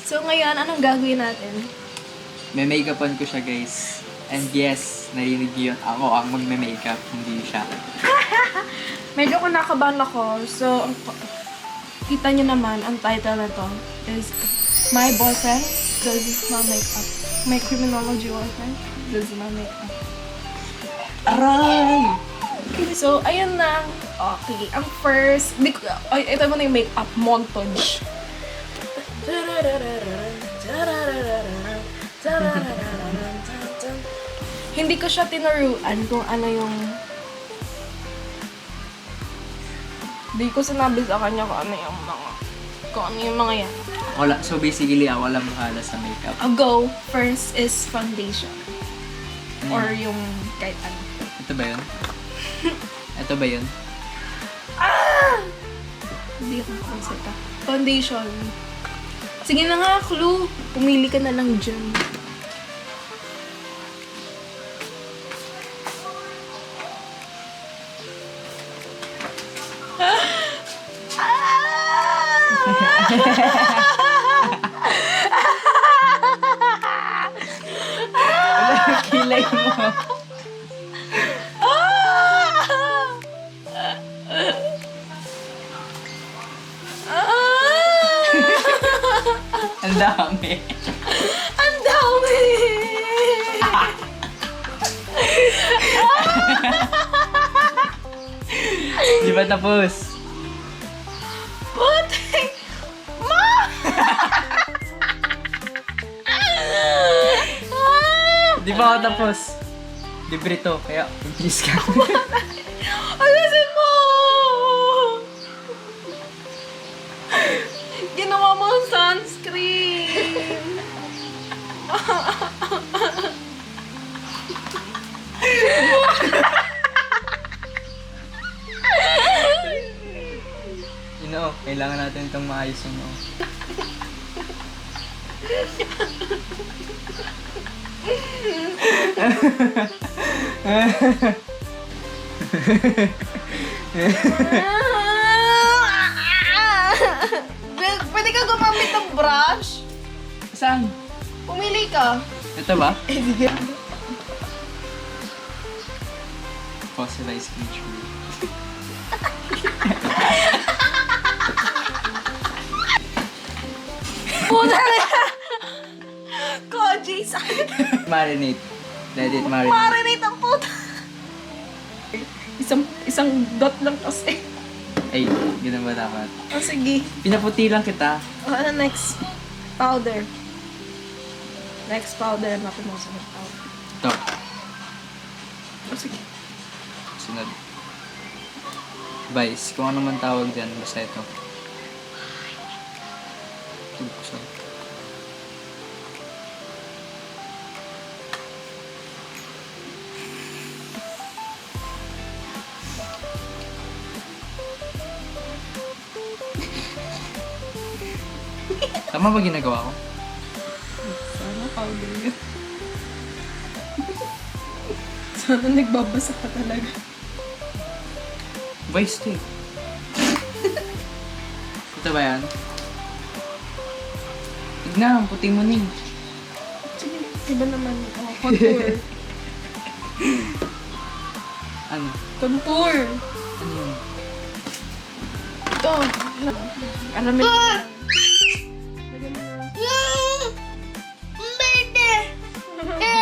So ngayon, anong gagawin natin? May make-upan ko siya, guys. And yes, narinig niyo yun. Ako ang magme-makeup, hindi siya. Medyo kinakabahan ako. So, kita nyo naman, ang title na to is My Boyfriend Does My Makeup. My Criminology Boyfriend Does My Makeup. Aray! So, ayun na. Okay, ang first, ito mo na yung makeup montage. Hindi ko siya tinuruan kung ano yung... Hindi ko sinabi sa kanya kung ano yung mga yan. Wala, so basically, ako lang bahala sa makeup. I'll go. First is foundation. Or yung kahit ano. Ito ba yun? Ito ba yun? Hindi ko makakonseta. Foundation. Sige na nga, clue. Pumili ka na lang dyan. Wala yung kilay mo. Ang dami. Ang dami! Di ba tapos? Puti! Ma! Di ba ako tapos? Libre to, kaya please ka. Ayusin mo! Ginawa mo ang sunscreen! You know, kailangan natin itong maayos yung Pwede ka gumamit ng brush? Saan? Pumili ka. Ito ba? Fossilized creature. Puta na! Koji, Marinate. Let it marinate. marinate ang puta. Isang dot lang kasi. Ay, ganun ba dapat? Oh, sige. Pinaputi lang kita. Ano next? Powder. Next powder. Napin mo sa powder. Ito. Oh, sige. Sunod. Vice. Kung ano man tawag dyan, basta ito. Tukso. Tama ba ginagawa ko? Sana powder yun. Sana nagbabasa ka talaga. Vice to eh. Ito ba yan? Tignan, puti mo ning. Sige, iba naman. Oh, contour. Ano? Contour. Ano yun? Ito. Alamin mo na. Lagyan mo na.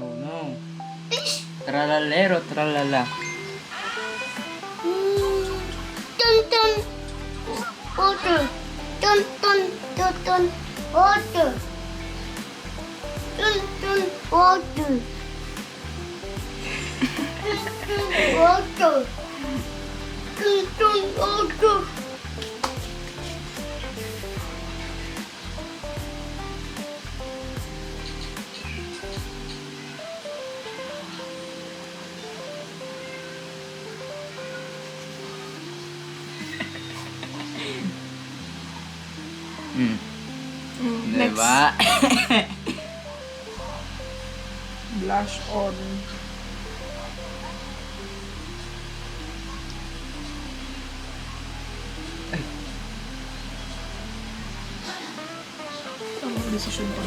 Oh no. Tralalero, tralala. Water. Dun dun dun dun. Water. Dun dun water. Water. Dun dun water. Next, Diba? blush on. Tamang desisyon ko.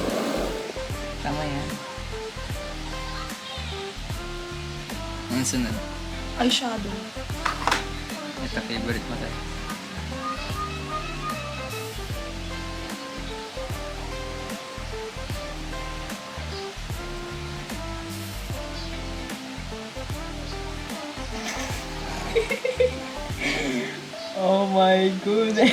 Tama yan. Ang sunod. Eyeshadow. Ito, favorite mo tayo. Oh my goodness.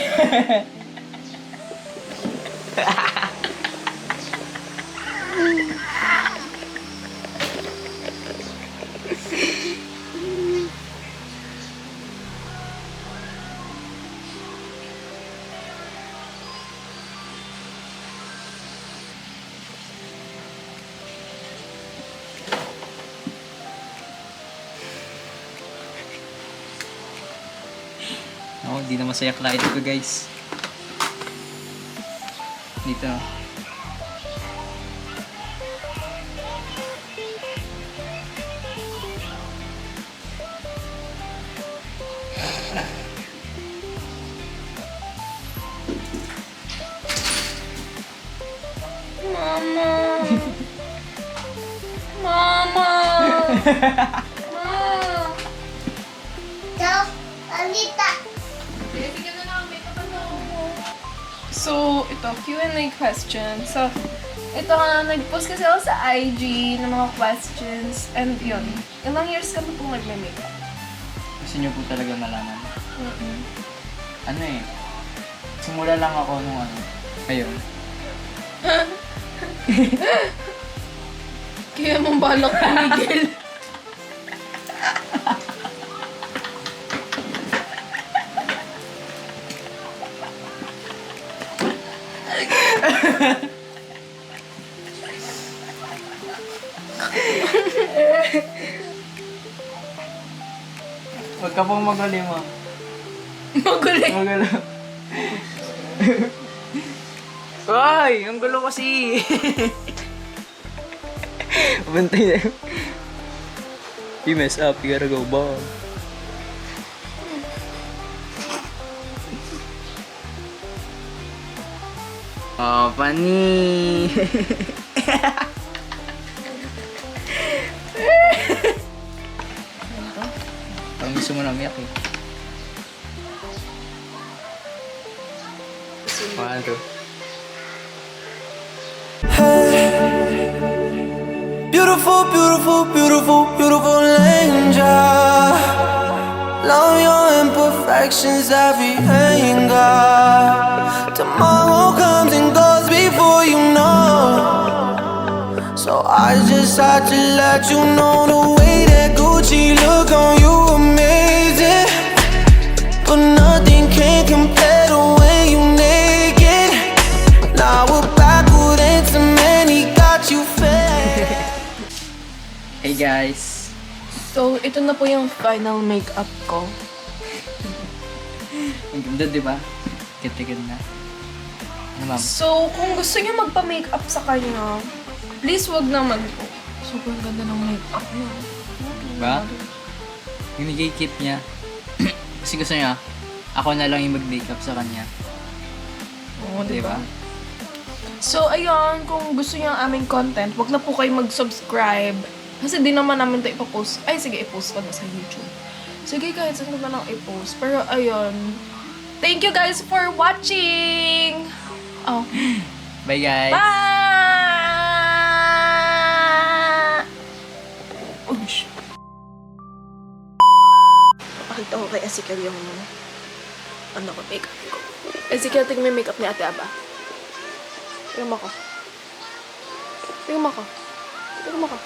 Oh, di na masaya klide ko, guys. Dito. Mama! Mama! Mama! Ciao, Anita. So, ito, Q&A question. So, ito nag-post kasi ako sa IG ng mga questions. And yun, ilang years ka na po nagme-makeup? Gusto niyo po talaga malaman. Ano eh, simula lang ako nung ano, ngayon. Kaya mong balak tumigil. Huwag ka pong magaling mo. Magulit. Magaling. Ay, ang gulo kasi. Bantay na. You mess up, you gotta go ball. Oh, pani. Parang gusto mo na umiyak eh. Paano? Beautiful, beautiful, beautiful, beautiful angel. Love your imperfections, every anger. Tomorrow comes and goes before you know. So I just had to let you know the way that Gucci look on you amazing. But nothing can compare the way you naked. Now we're backward into many, got you fed. Hey guys. So, ito na po yung final makeup ko. Ang ganda, di ba? Ganda-ganda. Ano ma'am? So, kung gusto niyo magpa-makeup sa kanya, please wag naman po. Sobrang ganda ng makeup niya. Diba? Yung nagkikip niya. Kasi gusto niya, ako na lang yung mag-makeup sa kanya. Oo, Diba? diba? So, ayun, kung gusto niyo ang aming content, wag na po kayo mag-subscribe. Kasi di naman namin ito ipopost. Ay, sige, ipost ko na sa YouTube. Sige, guys, saan ko na lang ipost. Pero, ayun. Thank you, guys, for watching! Oh. Bye guys! Bye! Ush. Pakita ko kay Ezekiel yung ano ko, makeup ko. Ezekiel, tingnan mo yung makeup ni Ate Aba. Tingnan mo ko. Tingnan mo ko. Tingnan mo ko.